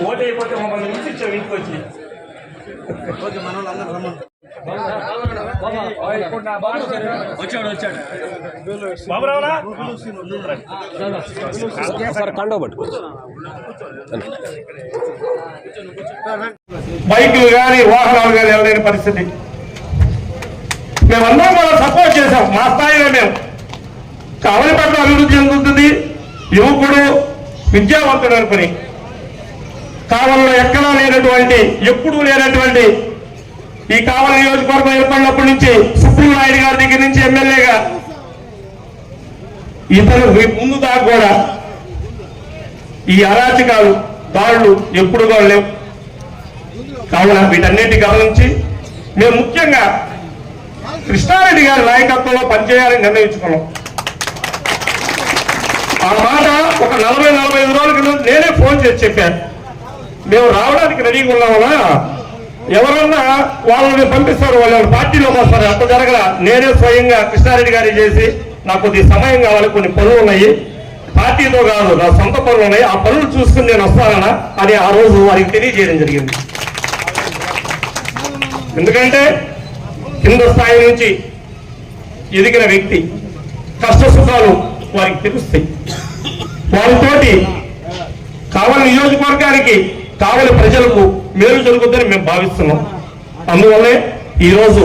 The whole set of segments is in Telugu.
ఓటు అయిపోతే మమ్మల్ని పిలిపించావు ఇంటికి వచ్చి. వచ్చాడు బైకులు కానీ వాహనాలు కానీ వెళ్ళలేని పరిస్థితి. మేమందరం కూడా సపోర్ట్ చేశాం. మా స్థాయిలో మేము కావలిపట్నం అభివృద్ధి చెందుతుంది, యువకుడు విద్యావంతుడు అనుకుని కావలిలో ఎక్కడా లేనటువంటి ఎప్పుడూ లేనటువంటి ఈ కావలి నియోజకవర్గం ఏర్పడినప్పటి నుంచి సుబ్రహ్మణ్య గారి దగ్గర నుంచి ఎమ్మెల్యేగా ఇతను ముందు దాకా కూడా ఈ అరాచకాలు దాడులు ఎప్పుడు కూడా లేవు. కావున వీటన్నిటి గమనించి మేము ముఖ్యంగా కృష్ణారెడ్డి గారి నాయకత్వంలో పనిచేయాలని నిర్ణయించుకున్నాం. ఆ మాట ఒక 40-45 రోజుల కింద నేనే ఫోన్ చేసి చెప్పాను. మేము రావడానికి రెడీగా ఉన్నామన్నా, ఎవరన్నా వాళ్ళని పంపిస్తారు, వాళ్ళు పార్టీలోకి వస్తారు. అట్లా జరగల. నేనే స్వయంగా కృష్ణారెడ్డి గారి చేసి నాకు కొద్ది సమయం కావాలి, కొన్ని పనులు ఉన్నాయి, పార్టీతో కాదు నా సొంత పనులు ఉన్నాయి, ఆ పనులు చూసుకుని నేను వస్తానన్నా అని ఆ రోజు వారికి తెలియజేయడం జరిగింది. ఎందుకంటే కింద స్థాయి నుంచి ఎదిగిన వ్యక్తి కష్ట సుఖాలు వారికి తెలుస్తాయి. వారితోటి కావలి నియోజకవర్గానికి కావలి ప్రజలకు మేలు జరుగుతుందని మేము భావిస్తున్నాం. అందువల్లే ఈరోజు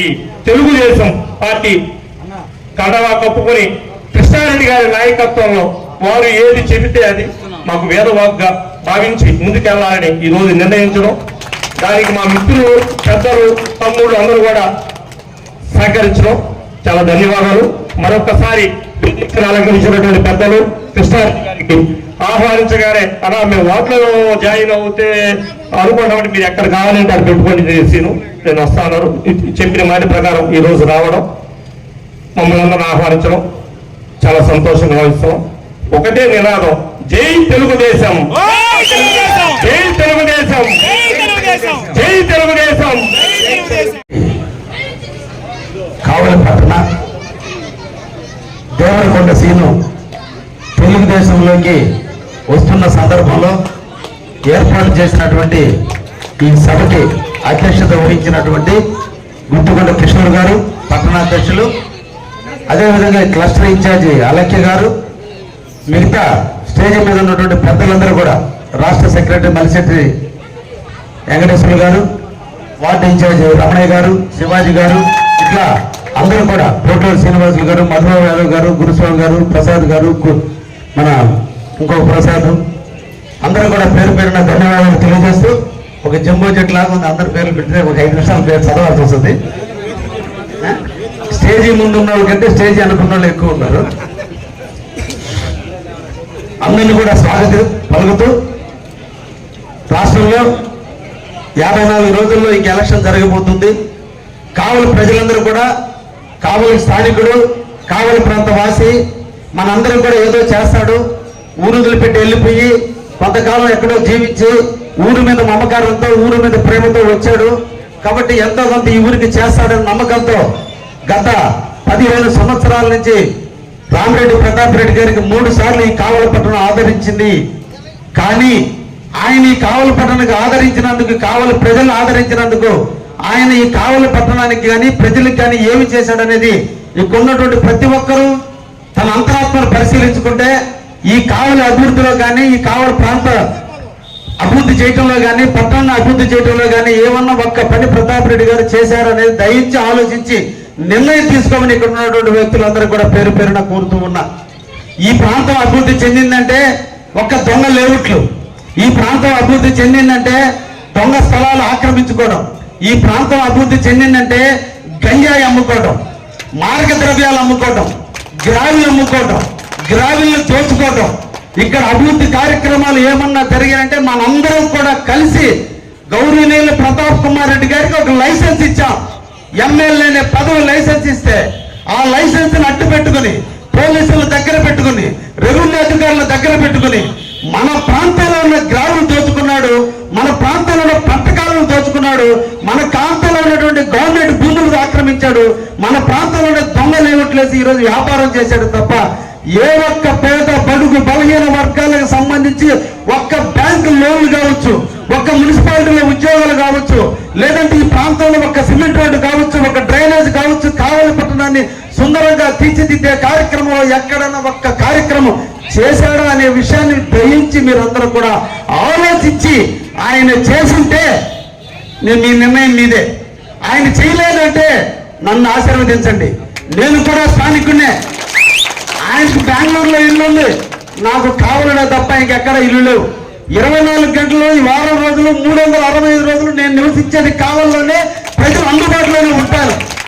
ఈ తెలుగుదేశం పార్టీ కండవా కప్పుకొని కృష్ణారెడ్డి గారి నాయకత్వంలో వారు ఏది చెబితే అది మాకు వేదవాగ్గా భావించి ముందుకెళ్లాలని ఈరోజు నిర్ణయించడం, దానికి మా మిత్రులు పెద్దలు తమ్ముళ్ళు అందరూ కూడా సహకరించడం చాలా ధన్యవాదాలు. మరొకసారి అలంకరించినటువంటి పెద్దలు కృష్ణారెడ్డి గారికి ఆహ్వానించగానే అలా మేము వాటిలో జాయిన్ అవుతే అనుకున్నామంటే మీరు ఎక్కడ కావాలంటే అది పెట్టుకొని చేసిను నేను వస్తాను చెప్పిన మాట ప్రకారం ఈ రోజు రావడం, మమ్మల్ని అందరూ ఆహ్వానించడం చాలా సంతోషంగా భావిస్తాం. ఒకటే నినాదం, జై తెలుగుదేశం, జై తెలుగుదేశం, జై తెలుగుదేశం. కావలి పట్టణ దేవరకొండ సీను తెలుగుదేశంలోకి వస్తున్న సందర్భంలో ఏర్పాటు చేసినటువంటి ఈ సభకి అధ్యక్షత వహించినటువంటి గుత్తుకొండ కిషోర్ గారు పట్టణాధ్యక్షులు, అదేవిధంగా క్లస్టర్ ఇన్ఛార్జి అలక్య గారు, మిగతా స్టేజ్ మీద ఉన్నటువంటి పెద్దలందరూ కూడా, రాష్ట్ర సెక్రటరీ మలిశెట్టి వెంకటేశ్వర గారు, వార్డు ఇన్ఛార్జి రమణయ్య గారు, శివాజీ గారు, ఇట్లా అందరూ కూడా, పోటూరు శ్రీనివాసులు గారు, మధురావు యాదవ్ గారు, గురుస్వామి గారు, ప్రసాద్ గారు, మన ఇంకొక ప్రసాద్, అందరూ కూడా పేరు పేరున ధన్యవాదాలు తెలియజేస్తూ, ఒక జంబో జెట్ లాగా ఉంది, అందరి పేర్లు పెడితే ఒక 5 నిమిషాల పేరు చదవాల్సి వస్తుంది. స్టేజీ ముందు ఉన్న వాళ్ళకంటే స్టేజీ అనుకున్న వాళ్ళు ఎక్కువ ఉన్నారు. అందరినీ కూడా స్వాగతం పలుకుతూ, రాష్ట్రంలో 54 రోజుల్లో ఇంక ఎలక్షన్ జరగబోతుంది. కావలి ప్రజలందరూ కూడా, కావలి స్థానికుడు, కావలి ప్రాంత వాసి, మనందరం కూడా ఏదో చేస్తాడు, ఊరు వదిలిపెట్టి వెళ్ళిపోయి కొంతకాలం ఎక్కడో జీవించి ఊరి మీద మమకారంతో, ఊరి మీద ప్రేమతో వచ్చాడు కాబట్టి ఎంతో కొంత ఈ ఊరికి చేస్తాడని నమ్మకంతో గత 15 సంవత్సరాల నుంచి రామిరెడ్డి ప్రతాప్ రెడ్డి గారికి 3 సార్లు ఈ కావలి పట్టణం ఆదరించింది. కానీ ఆయన ఈ కావలి పట్టణానికి ఆదరించినందుకు, కావలి ప్రజలను ఆదరించినందుకు ఆయన ఈ కావలి పట్టణానికి కానీ ప్రజలకు కానీ ఏమి చేశాడనేది ఇక్కడ ఉన్నటువంటి ప్రతి ఒక్కరూ తన అంతరాత్మను పరిశీలించుకుంటే ఈ కావలి అభివృద్ధిలో కానీ, ఈ కావలి ప్రాంత అభివృద్ధి చేయటంలో కానీ, పట్టణాన్ని అభివృద్ధి చేయటంలో కానీ ఏమన్నా ఒక్క పని ప్రతాప్ రెడ్డి గారు చేశారనేది దయించి ఆలోచించి నిర్ణయం తీసుకోమని ఇక్కడ ఉన్నటువంటి వ్యక్తులందరూ కూడా పేరు పేరున కోరుతూ ఉన్నా. ఈ ప్రాంతం అభివృద్ధి చెందిందంటే ఒక్క దొంగ లేఅవుట్లు, ఈ ప్రాంతం అభివృద్ధి చెందిందంటే దొంగ స్థలాలు ఆక్రమించుకోవడం, ఈ ప్రాంతం అభివృద్ధి చెందిందంటే గంజాయి అమ్ముకోవడం, మార్గ ద్రవ్యాలు అమ్ముకోవడం, గ్రావిల్ అమ్ముకోవడం, గ్రావిల్ని దోచుకోవడం. ఇక్కడ అభివృద్ధి కార్యక్రమాలు ఏమన్నా జరిగాయంటే మనందరం కూడా కలిసి గౌరవనీయులు ప్రతాప్ కుమార్ రెడ్డి గారికి ఒక లైసెన్స్ ఇచ్చాం. ఎమ్మెల్యేనే పదవి లైసెన్స్ ఇస్తే ఆ లైసెన్స్ ని అడ్డు పెట్టుకుని, పోలీసుల దగ్గర పెట్టుకుని, రెవెన్యూ అధికారుల దగ్గర పెట్టుకుని మన ప్రాంతంలో ఉన్న గ్రామం దోచుకున్నాడు, మన ప్రాంతంలో ఉన్న పట్టకాలను దోచుకున్నాడు, మన ప్రాంతంలో ఉన్నటువంటి గవర్నమెంట్ భూములు ఆక్రమించాడు, మన ప్రాంతంలో ఉన్న దొంగ లేవట్లేసి ఈరోజు వ్యాపారం చేశాడు తప్ప ఏ ఒక్క పేద బడుగు బలహీన వర్గాలకు సంబంధించి ఒక్క బ్యాంకు లోన్లు కావచ్చు, ఒక్క మున్సిపాలిటీలో ఉద్యోగాలు కావచ్చు, లేదంటే ఈ ప్రాంతంలో ఒక సిమెంట్ రోడ్డు కావచ్చు, ఒక డ్రైనేజ్ కావచ్చు, కావలి పట్టణాన్ని సుందరంగా తీర్చిదిద్దే కార్యక్రమంలో ఎక్కడైనా ఒక్క కార్యక్రమం చేశాడా అనే విషయాన్ని గ్రహించి మీరందరూ కూడా ఆలోచించి ఆయన చేసుంటే నేను మీ నిర్ణయం మీదే. ఆయన చేయలేదంటే నన్ను ఆశీర్వదించండి. నేను కూడా స్థానికుడినే. ఆయనకు బెంగళూరులో ఇల్లు ఉంది, నాకు కావాలనే తప్ప ఇంకెక్కడ ఇల్లు లేవు. 24 గంటలు, ఈ వారం రోజులు, 365 రోజులు నేను నివసించేది కావాలనే, ప్రజలు అందుబాటులోనే ఉంటారు.